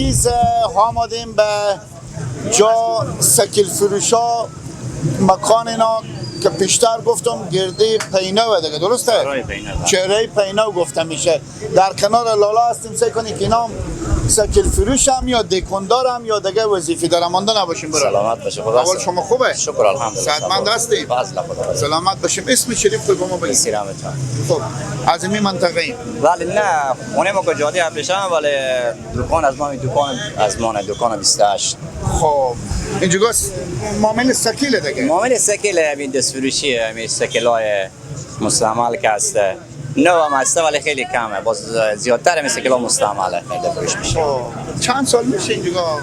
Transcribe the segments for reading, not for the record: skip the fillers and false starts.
عزیز آمدیم به جا سکل فروشا مکان اینا که پیشتر گفتم گرده پینو دیگه، درسته؟ چهره پینو گفته میشه. در کنار لالا هستیم. سعی کنید که اینا سکل فروش هم یا دکاندار هم یا دیگه وظیفه دارم مانده نباشیم. برای سلامت باشه. خدا اول شما خوبه؟ شکر الحمدلله. صحتمند هستیم؟ سلامت باشیم. اسم شریف خود ما بگید. سیرامت. خب از این منطقه ایم؟ ولی نه خونه ما کجاتی ابریشم، ولی دکان از ما دکان 28. خب اینجا معامل سکیله دیگه. معامل سکیل همین دستفروشی، همین سکیلای مستعمل که هسته. نو هم هسته ولی خیلی کمه. باز زیادتر همین سکیلا مستعمله خیلی فروش میشه. چند سال میشه اینجا؟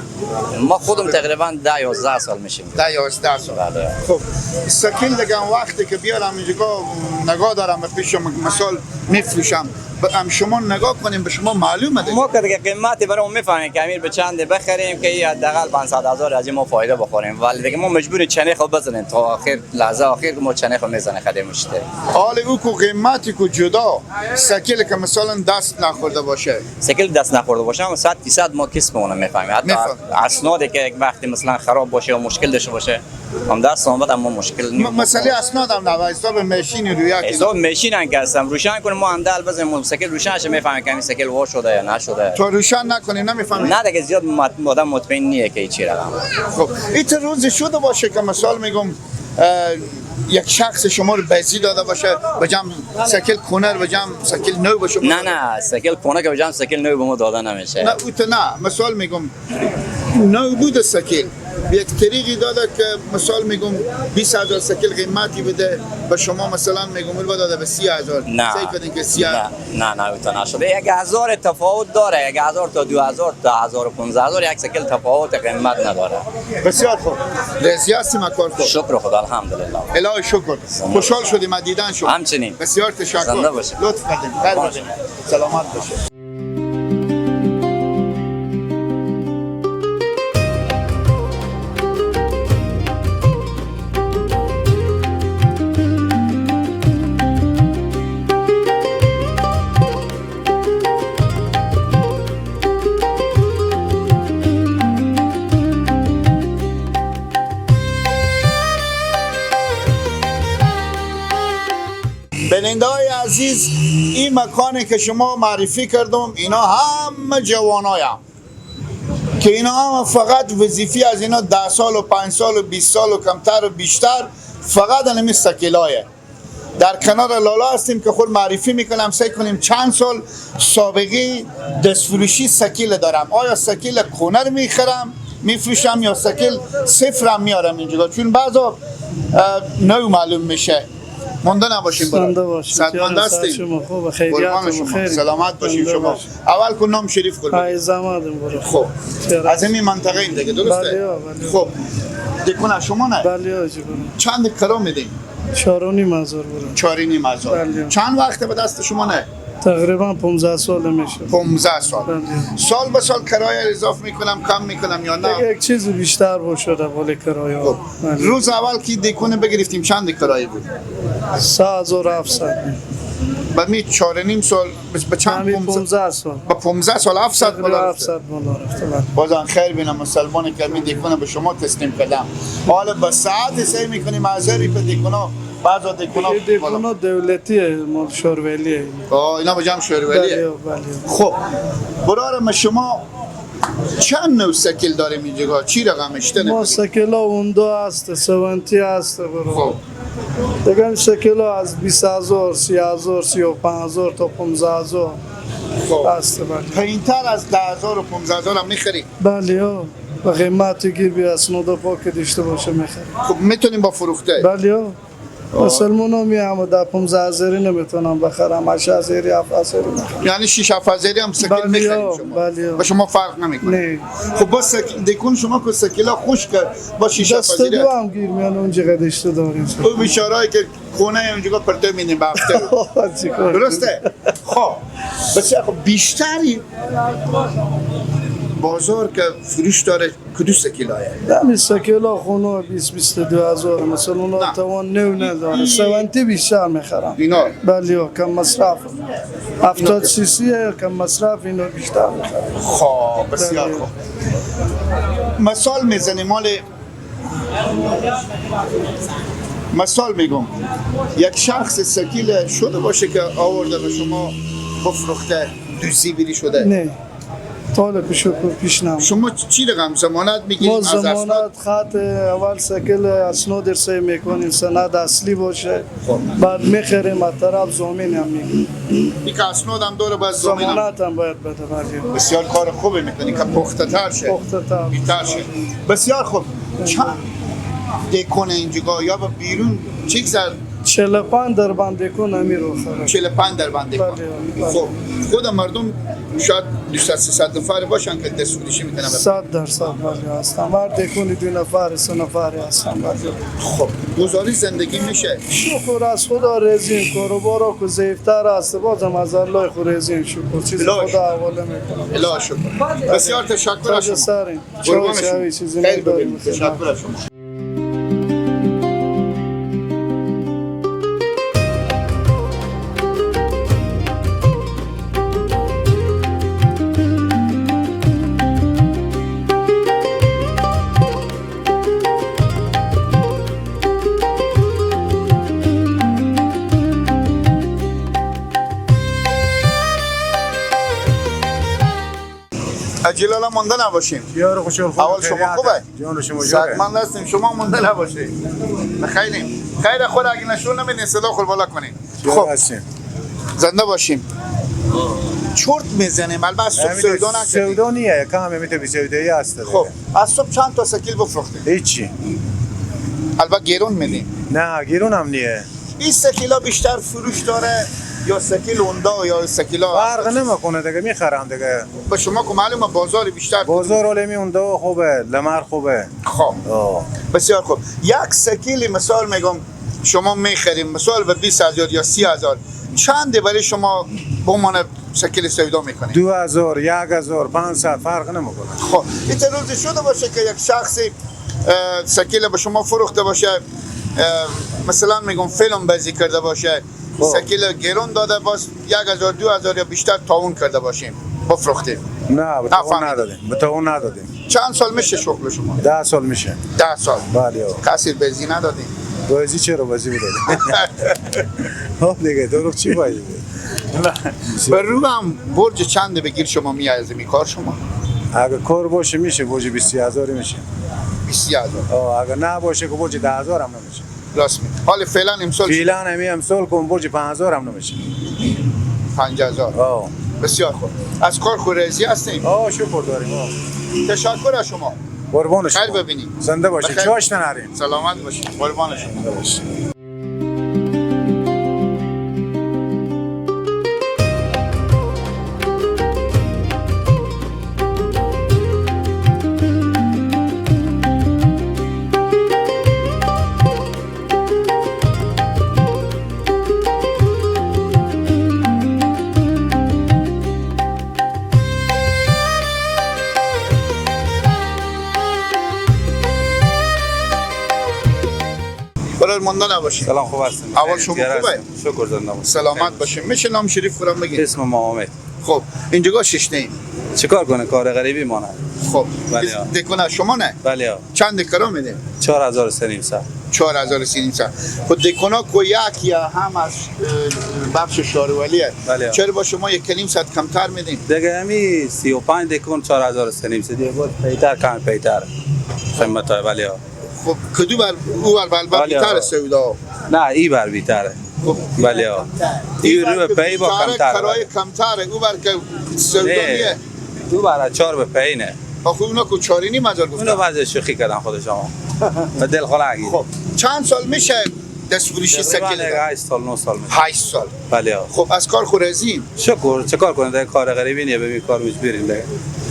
ما خودم تقریبا 10-11 سال میشیم. 10-11 سال. بله. خب سکیل دیگه وقتی که بیارم اینجا نگاه دارم به پیشم مثال میفروشم، هم شما نگاه کنیم به شما معلومه دیگه. ما که دیگه قیمتی برام میفهمیم که امیر به چند بخریم که حداقل 500,000 از این ما فایده بخوریم، ولی دیگه ما مجبوریم چنه خو بزنیم تا آخر لحظه آخر ما چنه خو میزنه خرید مشتری. حالا او کو قیمتی کو جدا سکیل که مثلا دست نخورده باشه، سکیل دست نخورده باشه اما 100% ما کسب اون میفهمیم. حتی اسنادی که یک وقتی مثلا خراب باشه و مشکل داشته باشه هم دست اومد اما مشکل نیست. مسئله اسناد هم نه، حساب ماشین رویا که حساب ماشین ان هستم روشن کنیم ما اندال بزنیم سکیل روشن شه میفهمیم که این سکیل وا شده یا نشده. تو روشن نکنی نمیفهمی. نه دیگه زیاد آدم مطمئن نیه که چی رقم. خب این روز شده باشه که مثال میگم یک شخص شما رو بیزی داده باشه بجام سکیل کونر بجام سکیل نو باشه؟ نه سکیل کونر که بجام سکیل نو به ما داده نمیشه. نه اوت نه مثال میگم نو بود سکیل یک طریقی داده که مثال میگم 20,000 سکیل قیمتی بده به شما مثلا میگم اون داده به 30,000. نه سعی کنین که 30,000 نه اوت نشده. 1,000 تفاوت داره. 1,000 تا 2,000 تا 1,015,000 یک سکیل تفاوت قیمت نداره. بسیار خوب. رضی هستیم کار تو. شکر خدا الحمدلله. الهی شکر. خوشحال شدیم دیدن شما. همچنین. بسیار تشکر. زنده باشید. لطف کردین. خیر باشید. سلامت باشید. بیننده های عزیز، این مکانی که شما معرفی کردم اینا همه جوانای هم که اینا هم فقط وظیفه از اینا 10 سال و 5 سال و 20 سال و کمتر و بیشتر فقط همین سکیلایه. در کنار لالا هستیم که خود معرفی میکنم. سعی کنیم چند سال سابقه دستفروشی سکیل دارم. آیا سکیل کونر میخرم میفروشم یا سکیل صفرم میارم اینجا، چون بعضا نو معلوم میشه. مونده نباشیم برای صحتمند هستیم. خوب خیریات شما سلامت باشیم. شما اول کن نام شریف کن. عزیزم برو. خب از این منطقه این دیگه درسته؟ بله. خب دکون شما نه؟ بله. چند کرا میدین؟ 4.5 هزار برو. 4.5 هزار. بله. چند وقته به دست شما نه؟ تقریبا 15 سال میشه. 15 سال. بله. سال به سال کرایه اضافه میکنم کم میکنم یا نه؟ یک چیز بیشتر بود شده ولی کرایه. خب. روز اول که دکون بگرفتیم چند کرایه بود؟ 3,700. بعد می 4.5 سال به چند 15 سال. با 15 سال 700 بالا رفته. 700 بالا رفته. بازم خیر بینم مسلمانی که می دکونه به شما تسلیم کردم. حالا با ساعت سعی میکنیم ازری به دکونا بعضا دکونا دولتیه مال شورولیه. اینا به جمع شورولیه. بله. خب برای شما چند نوع سکیل داریم اینجا؟ چی رقمش داره؟ ما سکیلا اوندا هست، 70 هست برو. خب دیگه سکیلا از 20,000 30,000 35,000 تا 15,000 خب هست. بله. پایین‌تر از 10,000 و 15,000 هم می‌خری؟ بله. با قیمتی گیر بی اسناد پاک داشته باشه می‌خری. خب میتونیم با فروخته؟ بله. مسلمان‌ها میام در 15,000 نمیتونم بخرم، 8,000 7,000 میخرم. یعنی 6-7,000 هم سکیل میخریم شما؟ بله. با شما فرق نمیکنه؟ نه. خب با دکون شما که سکیلا خوش کرد با 6-7,000 دست دو هم گیر میان اونجا قدشته داریم. او بیچارهایی که خونه اونجا پرتو میدیم به هفته درسته؟ خب بسیار خب بیشتری بازار که فروش داره کدو سکیلایه؟ دمی سکیلا خونه 22 هزار مثلا اونا نه. توان نو نداره 70 بیشتر میخرم دینار. بله کم مصرف 70 سی سی کم مصرف اینو بیشتر میخرم. خب بسیار بله. خوب. مثال میگم یک شخص سکیل شده باشه که آورده به شما بفروخته دوزی بری شده، نه طول پیش نم. شما چی رقم زمانت میگیریم ما از اسناد؟ زمانت خط اول سکل اسناد درسه میکنیم سند اصلی باشه بعد میخریم از طرف زمین هم میگیم این که اسناد هم داره باید زمین هم. زمانت هم باید بده بله بسیار کار خوبی میکنی که پخته تر شه، پخته تر. بیتر شه. بسیار خوب. چند دکون اینجا یا به بیرون چیک زد؟ 45 در بنده کن امیر رو خرم 45 در بنده کن. بله. خب خود مردم شاید 200-300 نفر باشن که دست فروشی میکنن. 100% بله هستم هر دکونی 2 نفر 3 نفری هستم بله خب گزاری زندگی میشه. شکر از خدا رزیم کاروبارا که ضعیفتر است بازم از الله خود رزیم شکر چیز الهی. خدا حواله میکنم اله شکر. بسیار تشکر از تاج شما. سرین قربان چای شما. چیزی خیر نداریم ببینید. تشکر از شما. اجلالا مونده نباشیم. یار خوشحال خوب اول شما خوبه؟ جان شما جوره صحتمند هستیم، شما مونده نباشید. بخیریم. خیر خود اگه نشون نمیدین صدا خود بالا کنین. خب خب زنده باشیم. چرت میزنیم البته صبح سودا نکردیم. سودا نیه کام میته بی سودایی هست خب از صبح چند تا سکیل بفروختیم؟ هیچی البته گرون میدیم. نه گیرون هم نیه این سکیلا بیشتر فروش داره یا سکیل اوندا یا سکیلا؟ فرق نمیکنه دیگه میخرم دیگه به شما که معلومه بازار بیشتر. بازار علمی اون دو خوبه لمر خوبه خب آه. بسیار خوب. یک سکیلی مثال میگم شما میخریم مثال به 20,000 یا 30,000 چنده برای شما به عنوان سکیل سودا میکنید؟ 2000 1000 500 فرق نمیکنه خب این روزی شده باشه که یک شخصی سکیل به شما فروخته باشه مثلا میگم فیلم بازی کرده باشه سکیل گرون داده باز 1,000 2,000 یا بیشتر تاون کرده باشیم بفروختیم. نه به تو نفهمیدم. ندادیم به تو ندادیم چند سال میشه شغل شما؟ 10 سال میشه 10 سال. بله کسی بازی ندادیم؟ بازی چرا بازی بدادیم خب دیگه دروغ چی باید به رو هم برج چنده بگیر شما میارزه می کار شما؟ اگه کار باشه میشه برج 20,000 میشه 20,000. اگه نه باشه که برج 10,000 هم نمیشه راست می. حال فعلا امسال فعلا همی امسال کن برج 5,000 هم نمیشه 50,000. بسیار خوب. از کار خورزی هستیم. شکر داریم تشکر از شما. قربان شما خیر ببینید. زنده باشید بخیر. چاش نریم سلامت باشید. قربان شما. برای مانده نباشید. سلام خوب هستیم. اول شما خوبه؟ شکر زنده باشید. سلامت باشید. میشه نام شریف خودم بگید؟ اسم محمد. خب اینجا شش نیم. چیکار کنه کار غریبی مونه؟ خب بله. دکونه شما نه؟ بله. چند دکرا میده؟ 4,300. 4,300. خب دکونا کو یک یا هم از بخش شارولیه. بله. چرا با شما 1,500 کمتر میدیم؟ دیگه همی 35 دکون 4,300 دیگه بود پیتر کم پیتر قیمت های ولی ها. خب کدو بر او بر بله. بیتر سودا. نه ای بر بیتره خب ولی ها ای رو به پی با کمتر کرای کمتره او بر که سودا نیه. دو بر 4 به پی نه آخه اونا کو 4,500 اونو گفتن. وضع شوخی کردن خود شما به دل خلاقی. خب چند سال میشه دست فروشی سکیل؟ 8 سال 9 سال میشه. 8 سال. بله ها. خب از کار خورزیم. شکر چیکار کنه دیگه کار غریبی نیه ببین کار مجبوریم دیگه.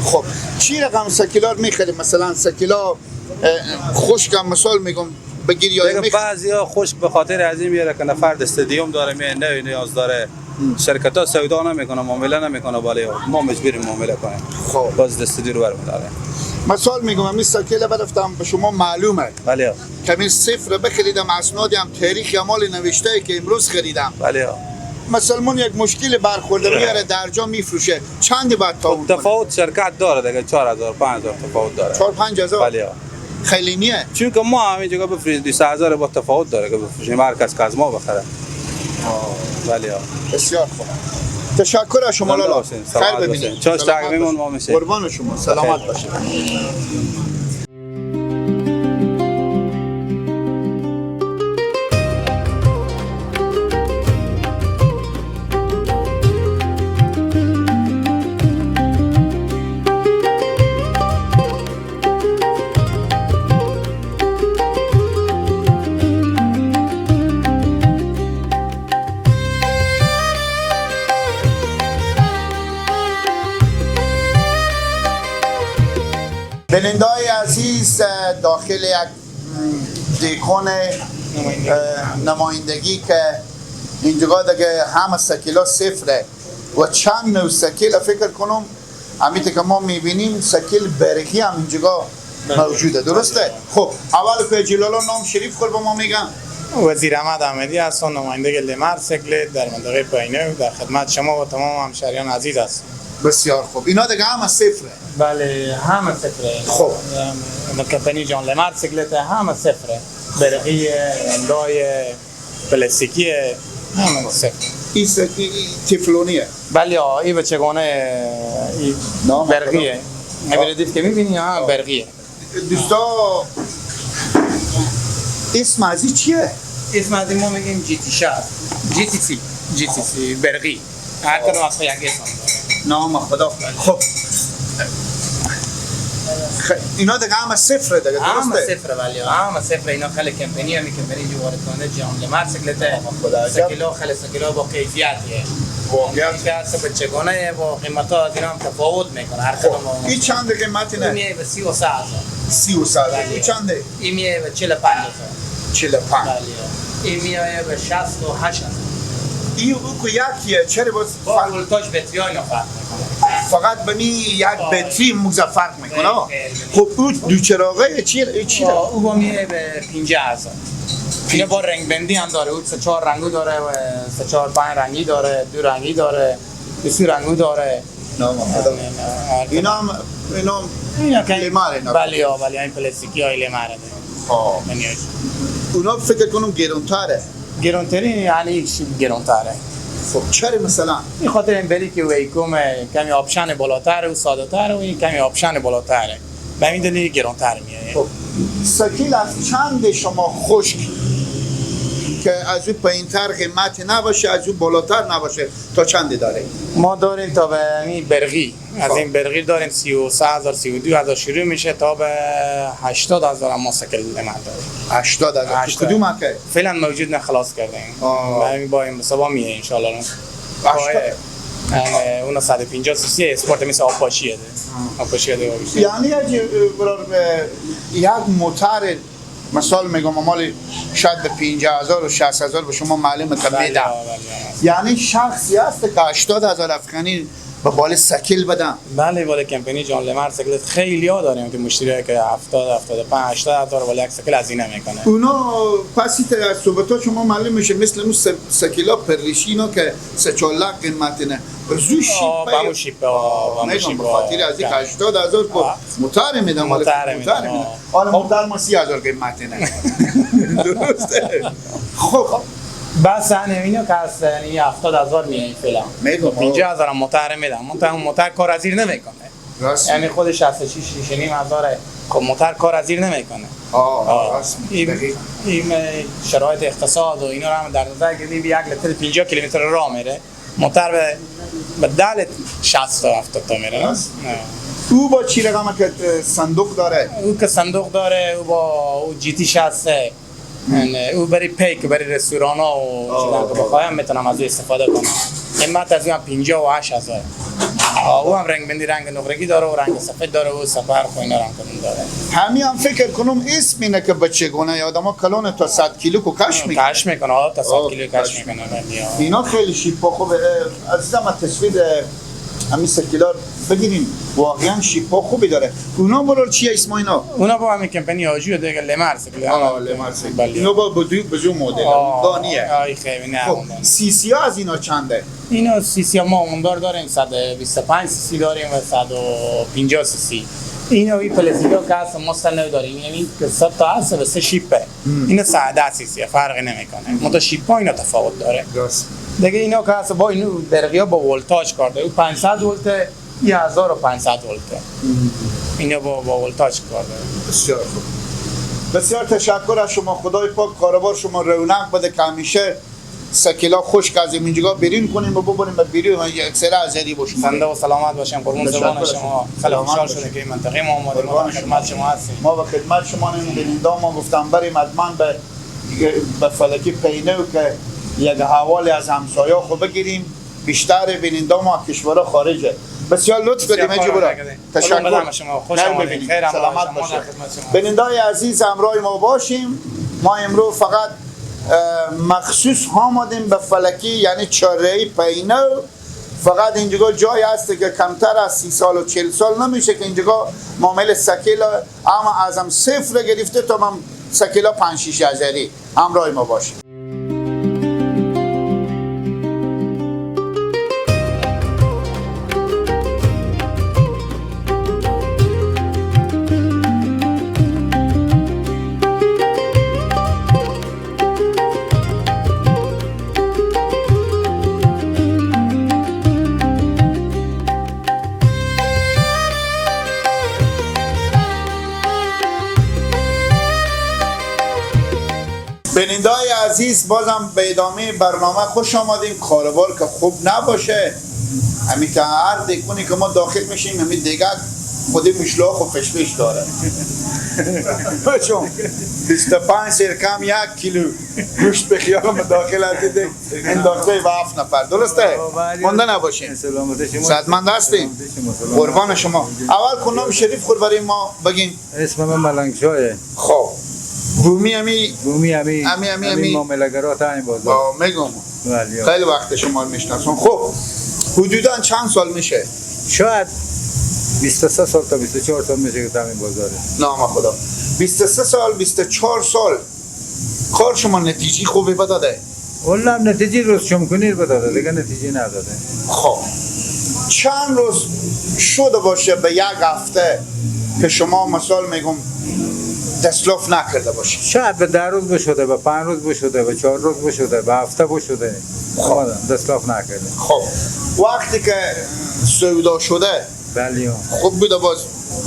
خب چی رقم سکیلار میخریم مثلا سکیلا خشکم مثال میگم بگیر یا دیگه بعضیا خوش به خاطر از این میاره که نفر استادیوم داره می نه نیاز داره شرکت ها سودا نمیکنه، معامله نمیکنه، ولی ما مجبوریم معامله کنیم. خب باز دستوری رو برمی‌داره. مثال میگم همین سکیل برفتم به شما معلومه بله که من صفر بخریدم، اسنادی هم تاریخ مال نوشته که امروز خریدم. بله. مثلا من یک مشکل برخورده بیاره در جا میفروشه، چند باید تاون کنه؟ تفاوت شرکت داره دیگه، 4000 5000 تفاوت داره. 4-5 بله. خیلی نیه. چون که ما همین جگه بفروشیم 20000 با تفاوت داره که بفروشیم، هر کس که از ما بخره. بله. بسیار خوب. تشکر از شما زنده لالا. باشین. خیر سلامت ببینید. باشین. چاش سلامت تقویمون باشین. ما میشه. قربان شما. سلامت باشید. بیننده های عزیز، داخل یک دیکون نمایندگی که اینجا دیگه همه سکیلا صفره و چند نوع سکیل فکر کنم همیته که ما میبینیم سکیل برگی هم اینجا موجوده، درسته؟ خب اول که جلالا نام شریف خود به ما میگم. وزیر احمد احمدی هستم، نماینده لمر سکل در منطقه پایینه، در خدمت شما و تمام همشهریان عزیز هستم. بسیار خوب. اینا دیگه همه صفره. بله همه صفره. خب کمپانی جان لمر سکلت همه صفره، برقی، اندای پلاستیکی همه صفر. این تفلونیه. بله این بچگانه برقیه. ردیف که میبینی ها برقیه. دوستا اسم از این چیه؟ اسم از این ما میگیم جی تی 60 جی تی سی برقی. هر کدوم از یک اسم. نام خدا. خب اینا دیگه همه صفره دیگه، درسته؟ همه صفره ولی همه صفره. اینا خیلی کمپانی همی کمپانی جو وارد کننده جان لمر سکلته سکیلو خیلی سکیلو با کیفیتیه. واقعیت که هست بچگانه با قیمت ها از اینا هم تفاوت میکنه هر کدوم. این چند قیمتی نه؟ این میه به 33000. 33000. این چنده؟ این میه به 45000. 45. بله. این میه به 68000. این او که یکیه، چرا باز با ولتاژ بطری ها اینا فرق میکنه. فقط بنی یک بطری موزه فرق میکنه. خب او دو چراغه چی او با میه به 50000. اینا با رنگ بندی هم داره، او 3-4 رنگو داره و 3-4-5 رنگی داره، 2 رنگی داره، 2 رنگو داره. اینا که لیماره اینا. بله بله این پلاستیکی های لیماره. اونا فکر کنم گرونتره. گرونتری یعنی یک چیز گرونتره. خب چرا مثلا؟ این خاطر این بلی که ویکوم کمی آپشن بالاتر و ساده تر و این کمی آپشن بالاتره. به این دلیل گرونتر میاد. خب سکیل از چند شما خشک که از اون پایین‌تر قیمت نباشه، از اون بالاتر نباشه، تا چند داره؟ ما داریم تا به این برقی، از این برقی داریم 33000 32000 شروع میشه تا به 80000 ما سکل ما داریم. 80000 کدوم مکه؟ فعلا موجود نه، خلاص کردیم. همین با این مسابقه میه ان شاء الله. اون 150 سی سی اسپورت مثل آپاچیه ده. آپاچیه ده. یعنی یک موتور مثال میگم مال شاید به 50000 و 60000 به شما معلومه که میدم. یعنی شخصی هست که 80000 افغانی به بال سکیل بدن. بله ولی کمپانی جان لمر سکلت خیلی ها داریم که مشتری که 70 75 80000 ولی یک سکل از اینا میکنه. اونا پسی از صحبتات شما معلوم میشه مثل اون سکیلا پرلیشینا که 3-4 لک قیمت نه. زو شیپ با شیپ با شیپ بخاطر از 80000 کو موتور میدم مال موتور میدم. حالا موتور ما 30000 قیمت نه. درسته. خب بس اینو که از 70000 میاد فعلا. 50000 موتور میدم. موتور کار از زیر نمیکنه. یعنی خود 66 6500 که موتور کار از زیر نمیکنه. این شرایط اقتصاد و اینا رو هم در نظر گرفتیم. 1 لیتر 50 کیلومتر راه میره. موتور به 10 60 تا 70 تا میره. او با چی رقمه که صندوق داره؟ او که صندوق داره، او با جی تی 60 او برای پیک برای رستوران ها و چیزا که بخوایم میتونم از او استفاده کنم. قیمت از اون 58,000. او هم رنگ بندی رنگ نقرگی داره و رنگ سفید داره و سفر و اینا رنگ کنون داره. همین هم فکر کنم اسم اینه که بچگونه یادم ها کلون تا 100 کیلو که کش میکنه. کش میکنه تا 100 کیلو کش میکنه. اینا خیلی شیپا خوبه. عزیزم تصویر همین سکیلار بگیریم، واقعا شیپا خوبی داره. اونا برای چیه اسم اینا؟ اونا با همین کمپانی آجیو دیگه لمارس. لمارس. اینا با بزرگ مدل دانیه. آی خیلی نه. سی سی ها از اینا چنده؟ اینا سی سی ما اوندار داریم 125 سی سی داریم و 150 سی سی. اینا وی پلاسیکا که هست مستل نداریم، یعنی که 100 تا هست و 3 شیپه. اینا 110 سی سی فرقی نمیکنه. متا شیپا اینا تفاوت داره. درست. دیگه اینا که هست با اینو درگیا با ولتاژ کار داره. 500 ولت یا 1500 ولت. اینا با ولتاژ کار داره. بسیار خوب. بسیار تشکر از شما. خدای پاک کاروبار شما رونق بده که همیشه سکیلا خشک از اینجا برین کنیم و ببریم و بیریم و اکثر ازری باشیم. زنده و سلامت باشیم. قربون زبان شما. خیلی خوشحال شدیم که این منطقه ما اومدیم. ما خدمت شما هستیم. ما به خدمت شما نمیدونیم. ما گفتم بریم حتما به فلکی پینه که یک حوالی از همسایه خو بگیریم. بیشتر بیننده ما کشورها خارجه. بسیار لطف کنیم اجبرا. تشکر. سلامت باشید. بیننده‌های عزیز همراه ما باشیم. ما امروز فقط مخصوص آمدیم به فلکی، یعنی چهارراه پینه. فقط اینجا جای هست که کمتر از 30 سال و 40 سال نمیشه که اینجا معامل سکیلا اما ازم صفر گرفته تا من سکیلا 5-6 هزاری. همراه ما باشیم. بیننده‌های عزیز بازم به ادامه برنامه خوش آمدیم. کاروبار که خوب نباشه همین که هر دکونی که ما داخل میشیم همین دیگه خودی مشلاخ و فشفش داره. چون 25 سرکم 1 کیلو گوشت به خیالم داخل هستید انداخته و 7 نفر. درسته؟ مونده نباشیم. صحتمند هستیم؟ قربان شما. اول کنم شریف خود برای ما بگین. اسم من ملنگشایه. خب بومی امی معامله‌گرات این بازار. میگم خیلی وقت شما رو میشناسم. خب حدودا چند سال میشه؟ شاید 23 سال تا 24 سال میشه که همین بازاره. نام خدا. 23 سال 24 سال کار شما نتیجه خوبی بداده؟ والله نتیجه روز شم کنیر بداده، دیگه نتیجه نداده. خب چند روز شده باشه به یک هفته که شما مثال میگم دستلاف نکرده باشه؟ شاید به 10 روز بشده، به 5 روز بشده، به 4 روز بشده، به هفته بشده. خب دستلاف نکرده. خب وقتی که سودا شده بله خوب بوده، باز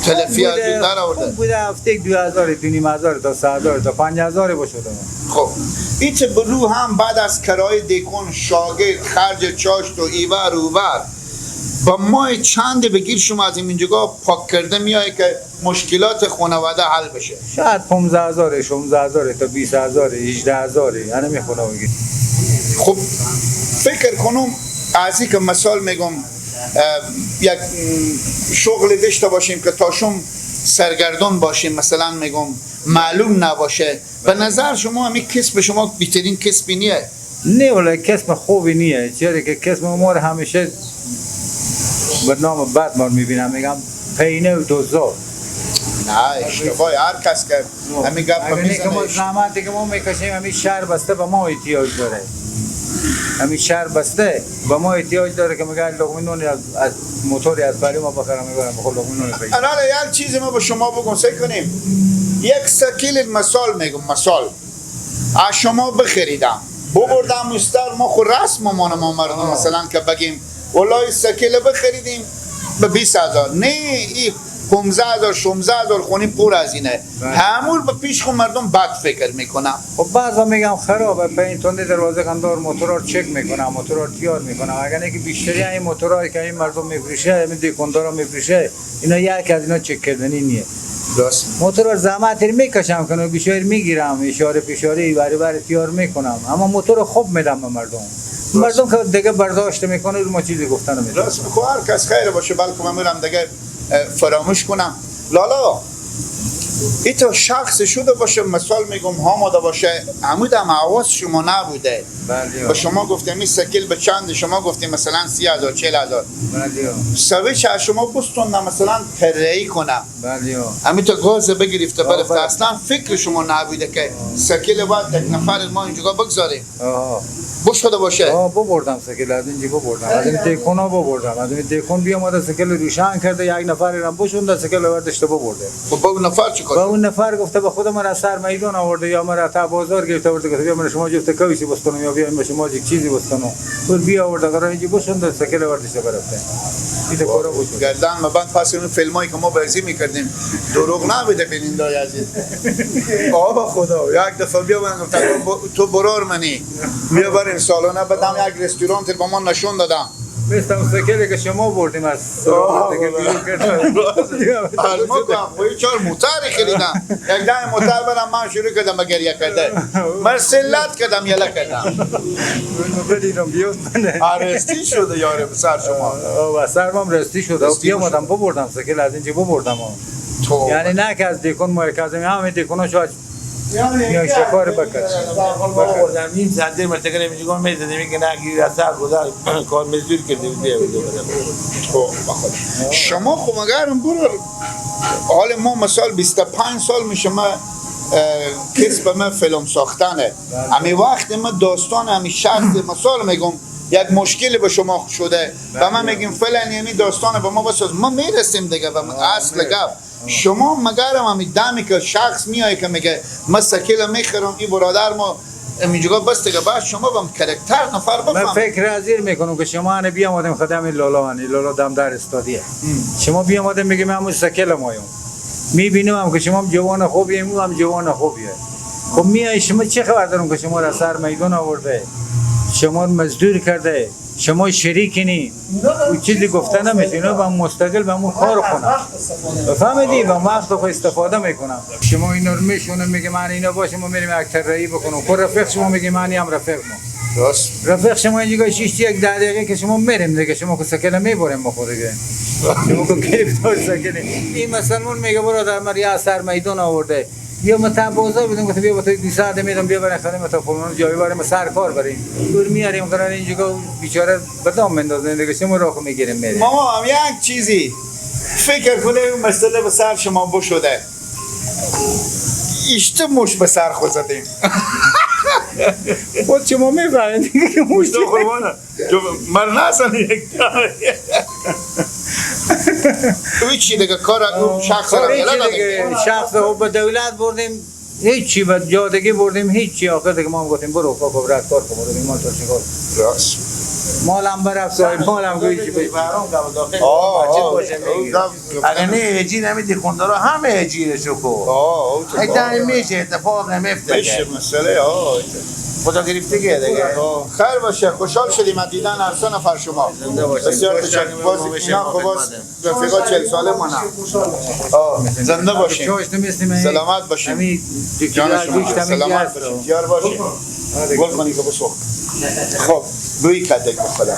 تلفی از اون در آورده؟ خوب بوده، هفته 2000 2500 تا 3000 تا 5000 بشده. خب ایچ برو هم بعد از کرای دیکون شاگرد خرج چاشت و ایور اوور با ماه چند بگیر شما از اینجا پاک کرده میای که مشکلات خانواده حل بشه؟ شاید 15000 16000 تا 20000 18000 یعنی میخونه بگیر. خب فکر کنم از این که مثال میگم یک شغل داشته باشیم که تاشون سرگردان باشیم، مثلا میگم معلوم نباشه، به نظر شما همین کسب شما بهترین کسبی نیه؟ نه ولی کسب خوبی نیه، چرا که کسب ما همیشه برنامه بعد ما میبینم میگم پینه و دوزار. نه اشتباه، هر کس که همین گپ میزنه. ما زحمتی که ما میکشیم همین شهر بسته به ما احتیاج داره. همین شهر بسته به ما احتیاج داره که میگه لقمه نون از موتوری از بری ما بخرم میبرم بخور لقمه نون بگیرم. الان یک چیزی ما به شما بگم سعی کنیم یک سکیل مثال میگم، مثال از شما بخریدم ببردم مستر ما خود رسم ما مردم مثلا که بگیم والله سکیل بخریدیم به 20000 نه این 15000 16000 خونی پر از اینه، همون به پیش خون مردم بد فکر میکنم. خب بعضا میگم خرابه، به این تنده دروازه قندار موتورا رو چک میکنم، موتورا رو تیار میکنم، اگر نه که بیشتری این موتورایی که این مردم میفروشه همین دکاندارا میفروشه اینا یک از اینا چک کردنی نیه. درست. موتور زحمت میکشم کنم بیشتر میگیرم اشاره پیشاره بری تیار میکنم، اما موتور خوب میدم به مردم. مردم که دیگه برداشت میکنه ما چیزی گفتن نمیده. راست میگه هر کس خیر باشه بلکه من میرم دیگه فراموش کنم. لالا این تو شخص شده باشه مثال میگم آماده باشه عمود هم حواس شما نبوده بله به شما گفتم این سکیل به چند شما گفتیم مثلا 30,000 40,000 بله سویچ از شما بستون مثلا ترهی کنم بله همین تو گاز بگرفته بله. برفته اصلا فکر شما نبوده که سکیل باید یک نفر ما اینجا بگذاریم آها بشده باشه ببردم سکل از اینجا ببردم از این دیکونا ببردم از این دیکون بیا اومده سکل روشن کرده یک نفر رم بشونده سکل وردشته ببرده خب با اون نفر چی با کنه اون نفر گفته به خود من از سر میدان آورده یا مرا تا بازار گرفته آورده گفته بیا من شما جفت کویسی بستونم یا بیا من شما یک چیزی بستونم تو بیا آورده قرار اینجا بشونده سکل وردشته برفته این تو کارا بود گردن مبند پس اون فیلمایی که ما بازی میکردیم دروغ نبوده بیننده عزیز آقا خدا یک دفعه بیا من گفتم تو برار منی بیا بریم سالانه بدم یک رستوران با ما نشون دادم مثل سکلی که شما بردیم از سراغ دیگه بیرون کردن از ما کنم خواهی چهار موتر خریدم یک ده موتر برم من شروع کردم به گریه کرده من سلت کردم یله کردم بدیدم بیفتنه رستی شده یاره به سر شما و سرمام رستی شده بیا مادم ببردم سکل از اینجا ببردم تو یعنی نه که از دیکن مرکزم همه دیکونا شاید میان شکار بکرد بردم نیم ساعت دیر مرتکه نمیجگان میزده میگه نگیری از سر گذار کار مزدور کردی بیا بده شما خب مگرم برو حال ما مثال 25 سال میشه ما کسب ما فیلم ساختنه امی وقت ما داستان امی شخص مثال میگم یک مشکلی به شما شده و ما میگیم فلان یعنی داستان به ما بساز ما میرسیم دیگه و اصل گپ شما مگرم همی دمی که شخص میای که میگه ما سکیل میخرم این برادر ما اینجا بس دیگه بعد شما با کرکتر نفر من بفهم فکر ازیر میکنم که شما هنه بیامادم خدم لالا دمدار استادیه شما بیامادم میگه من همون سکیل مایم میبینم هم که شما جوان خوبیه مو هم جوان خوبیه خب میای شما چه خبر دارم که شما را سر میدان آورده شما مزدور کرده شما شریکنی او چیزی گفته نمیتونه با مستقل به همون کار کنم بفهمیدی با وقت خود استفاده میکنم شما اینا رو میشونه میگه من اینا باشم و میریم یک طراحی بکنم خود رفیق شما میگه من هم رفیق ما راست رفیق شما اینجا 6 یک 10 دقیقه که شما میریم دیگه شما که سکل میبریم ما خود دیگه شما که گرفتار سکل این مسلمان میگه برادر من یا سر میدان آورده بیا ما تا بازار بدیم گفت بیا با تو 20 ساعت میرم بیا برای خدمت تا فلان جایی بریم سر کار بریم دور میاریم قرار اینجا بیچاره بدام مندازن دیگه شما راهو میگیریم میریم ماما هم یک چیزی فکر کنه اون مسئله به سر شما بشده اشته مش به سر خود زدیم خود شما میفهمید که مشت تو قربانه من نسن یک اوی چی دیگه کار اون شخص را دیگه شخص رو به دولت بردیم هیچی به جادگی بردیم هیچی آخر دیگه ما هم گفتیم برو کاکو برات کار کن بردیم ما تو چیکار راست مالم برفت صاحب مالم گویی چی بگی اگر نه هجی نمیدی خوندارا همه هجیرشو کو ایتا میشه اتفاق نمیفته میشه مسئله خدا گرفته که دیگه خیر باشه خوشحال شدیم از دیدن هر سه نفر شما بسیار تشکر باز اینا خب باز رفیقا 40 ساله منم زنده باشیم سلامت باشیم جان شما سلامت باشیم دیار باشیم گل کنی که بسو خب روی کده که خدا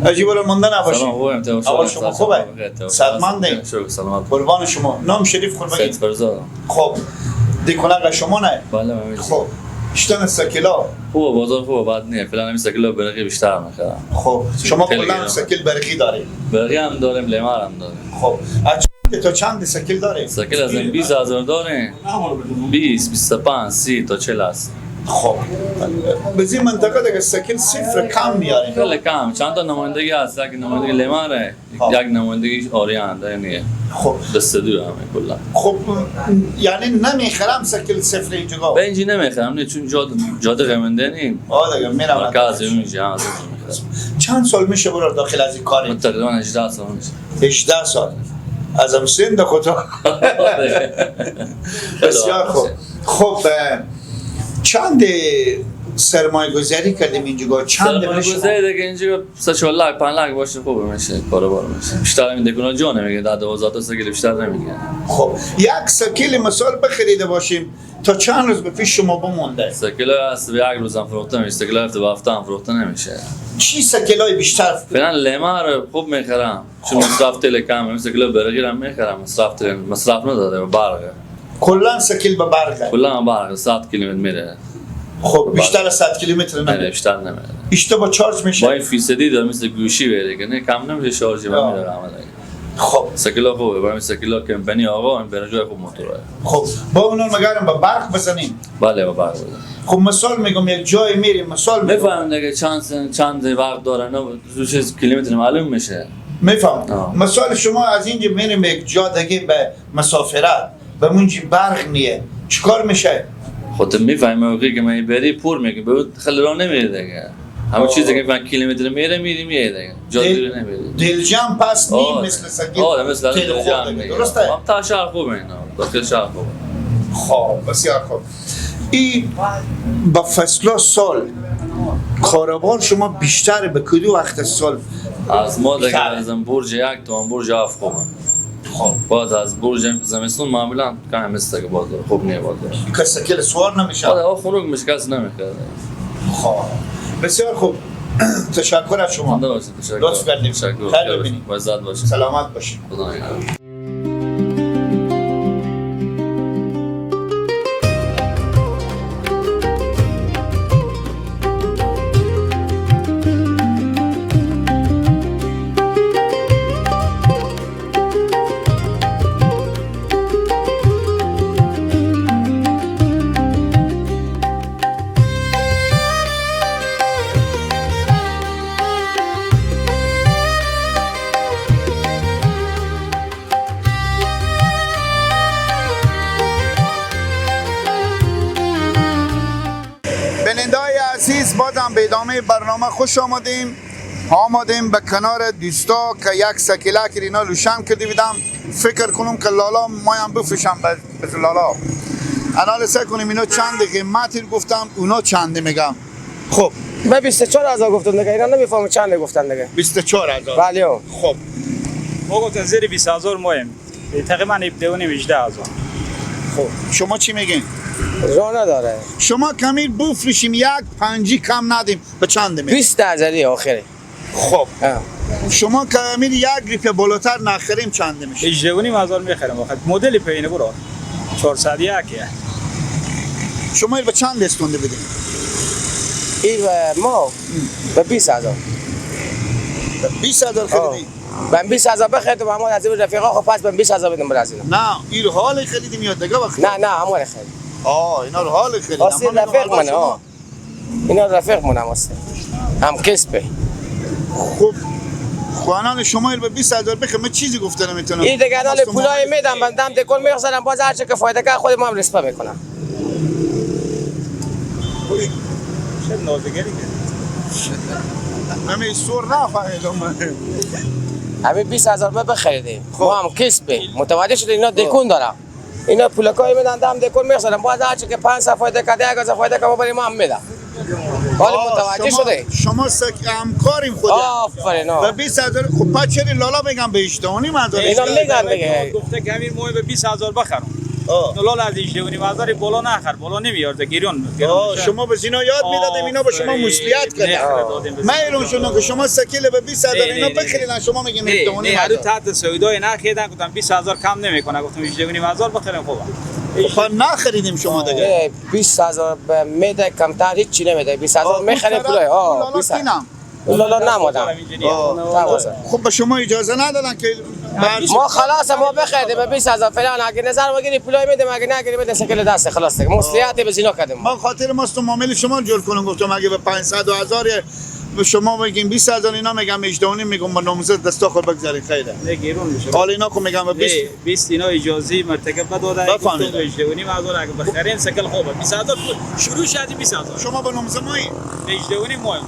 عجیب مونده نباشید. اول شما خوبه؟ صدمنده؟ سلامت. قربان شما. نام شریف قربانی؟ سید فرزاد. خب دیکنه شما نه؟ بله من خب اشتن سکیلا خوبه بازار خوبه بعد نه فلان همین سکیلا برقی بیشتر میخرم. خب شما کلا سکیل برقی دارید؟ برقی هم داریم لیمار هم داریم. خب تا چند سکیل دارید؟ سکیل از این 20,000 داریم 20 25 30 تا 40 است. خب بزی منطقه دیگه سکیل صفر کم میارین خیلی کم چند تا نمایندگی هست یک نمایندگی لیماره یک نمایندگی آریان یعنی خب دست دو همه کلا خب یعنی نمیخرم سکیل صفر اینجا به اینجا نمیخرم نه چون جاده قیمنده نیم دیگه میرم مرکز اینجا هم میخرم چند سال میشه برو داخل از این کاری؟ من تقریبا 18 سال میشه 18 سال از هم سند خدا. بسیار خوب. خب چند سرمایه گذاری کردیم اینجا؟ چند سرمایه گذاری دیگه اینجا 3-4 لک 5 لک باشه خوبه میشه کاروبار میشه. بیشتر این دکونا جا نمیگه 12 سکیل بیشتر نمیگه. خب یک سکیل مثال بخریده باشیم تا چند روز به پیش شما بمونده؟ سکیل هست به یک روز هم فروخته میشه، سکیل هفته به هفته هم فروخته نمیشه. چی سکیلای بیشتر؟ فعلا لیما رو خوب میخرم چون مصرف تل کمه، این سکیل برقی رو میخرم مصرف نداره برقه. کلا سکیل به برقه؟ کلا برقه 100 کیلومتر میره. خب بیشتر از 100 کیلومتر نه بیشتر نمیره. اشتباه چارج میشه؟ با این فیصدی داره مثل گوشی بره که نه کم نمیشه شارژی من میداره عملا. خب سکیلا خوبه برای سکیلا کمپانی آقا این برجای خوب موتوره. خب با اونو مگرم با برق بزنیم؟ بله با برق بزنیم. خب مثال میگم یک جای میریم مثال میگم میفهمم دیگه چند وقت داره نه روش کیلومتر معلوم میشه. میفهم. مثال شما از اینجا میریم یک جا دیگه به مسافرت به منجی برق نیه چیکار میشه؟ خودت میفهمی موقعی که من بری پور میگه به خیلی راه نمیره دیگه. همه چیزی که 5 کیلومتر میره میره دیگه. جا دور نمیره. دلجم پس نیم مثل سگی. مثل دلجم درسته؟ هم تا شهر خوبه اینا. داخل شهر خوبه. خب بسیار خوب. این با فصل سال کاروان شما بیشتر به کدوم وقت سال؟ از ما دیگه از برج 1 تا برج 7 خوبه. خب باز از برج زمستون معمولا کم است که باز خوب نیه باز. که سکل سوار نمیشه. آره خنک میشه کس نمیکنه. خب بسیار خوب. تشکر از شما. لطف کردیم. خیر ببینید. وزاد باشید. سلامت باشید. خدا نگهدار. بیننده‌های عزیز بازم به ادامه برنامه خوش آمدیم به کنار دوستا که یک سکیلک اینا روشن کرده بودم فکر کنم که لالا مایم بفروشم به لالا انالیسه کنیم اینا چند قیمتی گفتم اونا چنده میگم. خب به 24000 گفتم دیگه اینا نمیفهمم چند گفتن دیگه 24000 بله. خب ما گفتن زیر 20000 مایم تقریبا 18000. خب شما چی میگین؟ راه نداره. شما کمی بفروشیم یک پنجی کم ندیم به چند میگین؟ 20000 آخره. خب شما کمی یک ریپ بالاتر نخریم چند میشه؟ 18000 میخرم وقت مدل پینه برو 401 شما این به چند دستونده بدین؟ این ما به 20000 20000 خریدی؟ به 20000 بخرید و ما از این رفیقا خب پس به 20000 بدیم برازیل. نه این رو حال خریدیم یا دیگه وقت؟ نه همون خرید. اینا رو حال خریدم. اصلا رفیق منه اینا رفیق منم اصلا هم کسبه. خب خوانان شما به 20000 بخیر من چیزی گفته نمیتونم. این دیگه حالا پولای میدم بندم دکل میخسرم باز هر چه که فایده که خود ما هم رسپا میکنم. چه نازگری که همه سور نفهمیدم. همه 20000 بخریدیم. ما هم کسبه متوجه شده اینا دکون دارم. اینا پولکای میدن دم دکل میخسرم باز هر چه که 5 فایده که 10 فایده که ما بریم هم میدم. حالا متوجه شده؟ شما همکاریم خود. آفرین. به 20000 خب پس چرا لالا بگم به 18.5 منظور اینا میگن دیگه گفته که همین موی به 20000 بخرم. لالا از 18.5 بالا نخر بالا نمیارده گیرون. شما به اینا یاد میدادیم اینا به شما مسئولیت کردن. معلوم شد که شما سکیل به 20000 اینا بخرید شما میگین 18.5 هر تحت سودای نخریدن گفتم 20000 کم نمیکنه گفتم 18.5 بخریم خوبه. خب نخریدیم شما دیگه 20000 میده کمتر هیچ چی نمیده 20000 میخریم پولای 20000 لالا نمودم. خب به شما اجازه ندادن که ما خلاص ما بخریدیم به 20000 فلان اگه نظر بگیری پولای میدیم اگه نگیری بده سکل دست خلاص دیگه مسئولیتی به زینا کردیم. ما خاطر ماست معامله شما جور کنم گفتم اگه به 500 و 1000 به شما بگیم 20000 اینا میگم 18.5 میگم با نامزد دستا خود بگذارید خیره. نه گیرون میشه. حالا اینا که میگم به 20 اینا اجازه مرتکب نداده. بفهمید. 18.5 اگه بخریم سکل خوبه 20000 شروع شدی 20000 شما با نامزد مایی 18.5 ماه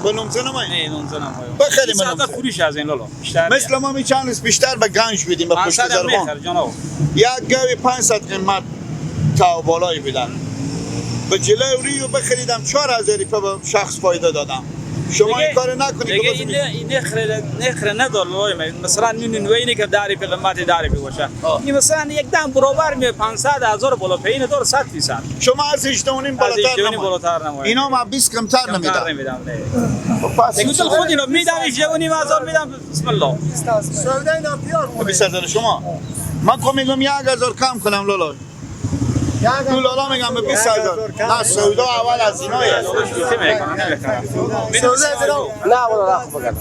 بلومزه نمایی؟ نه نونزه نمایم بخریم 20000 بلومزه. فروش از این لالا بیشتر مثل ما می چند روز بیشتر به گنج بدیم به پشت 500 هم زرغان میخر جناب یک گاوی 500 قیمت تا و بالایی بدن به جلوی ریو بخریدم 4000 روپیه به شخص فایده دادم شما این کار نکنید که دیگه بازم این نخره ندار لای مثلا نونوینی که داری به قیمت داری باشه این مثلا یک دم برابر می 500,000 بالا پایین دار 100%. شما از 18 بالاتر نماید اینا ما 20 کمتر نمیدم پس دیگه تو خود اینو میدم 18,000 میدم بسم الله سودا اینا پیار 20000 شما من میگم 1000 کم کنم لالا تو لالا میگم به 20000 نه سودا اول از اینای نه والا رخ بگم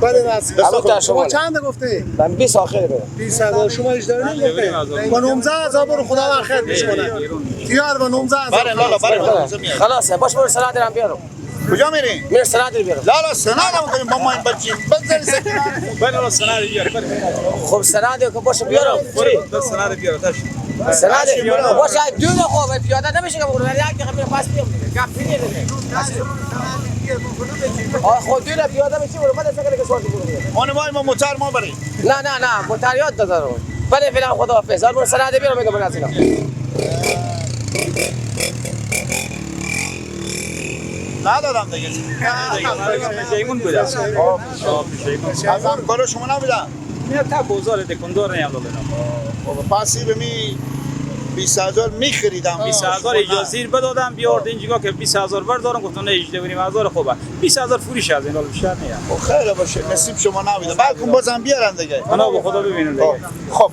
بده نصیب الان شما چند گفته من 20 آخر بدم 20000 شما 18 نگفته با 19000 برو خدا خیر بشونه پیار با 19000 بره لالا بره خلاص باش برو سلام دارم بیارم کجا میری میرم سلام بیارم لالا سنا نمیکنیم با ما این بچیم بذاری سکینه بله سنار بیار خب سلام که باش بیارم بس سنار بیار تاش سلام باش دو خوب پیاده نمیشه که برو یک دقیقه میرم پس بیام گپ نیست خود دو پیاده میشه برو بعد سکر که شورت برو اون ما موتر ما بریم نه موتریات دادم بله فعلا خدا حافظ برو سلام بیارم میگم از اینا ندادم دیگه پیشیمون بود از همکارو شما نمیدم نه تا بازار دکندور نیم دادم پسی به می 20000 میخریدم 20000 اجازه بدادم بیارد اینجا که 20000 بردارم گفتم نه 18000 خوبه 20000 فروش از این بیشتر نه خیلی باشه نصیب شما نمیده بلکه بازم بیارن دیگه انا به خدا ببینن دیگه خب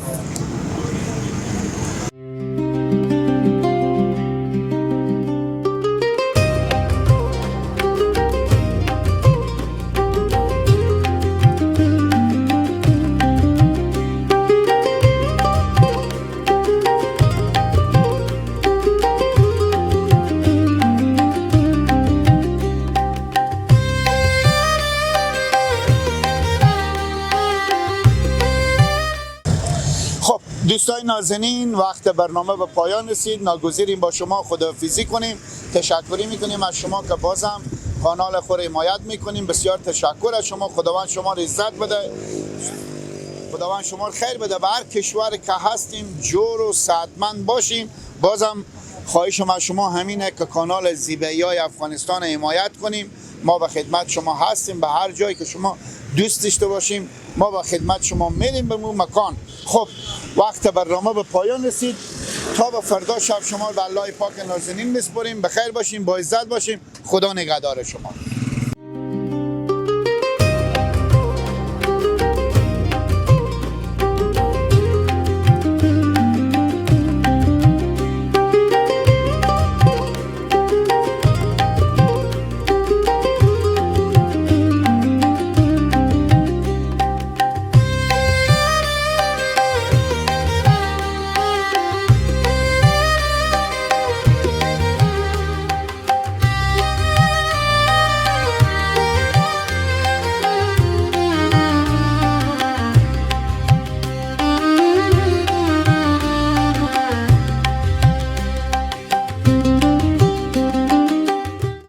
دوستای نازنین وقت برنامه به پایان رسید ناگزیریم با شما خداحافظی کنیم تشکری میکنیم از شما که بازم کانال خود حمایت میکنیم بسیار تشکر از شما خداوند شما رو عزت بده خداوند شما رو خیر بده و هر کشور که هستیم جور و صحتمند باشیم بازم خواهشم از شما همینه که کانال زیبایی‌های افغانستان حمایت کنیم ما به خدمت شما هستیم به هر جایی که شما دوست داشته باشیم ما به خدمت شما میریم به اون مکان خب وقت برنامه به پایان رسید تا به فردا شب شما به الله پاک نازنین میسپاریم بخیر باشیم با عزت باشیم خدا نگهدار شما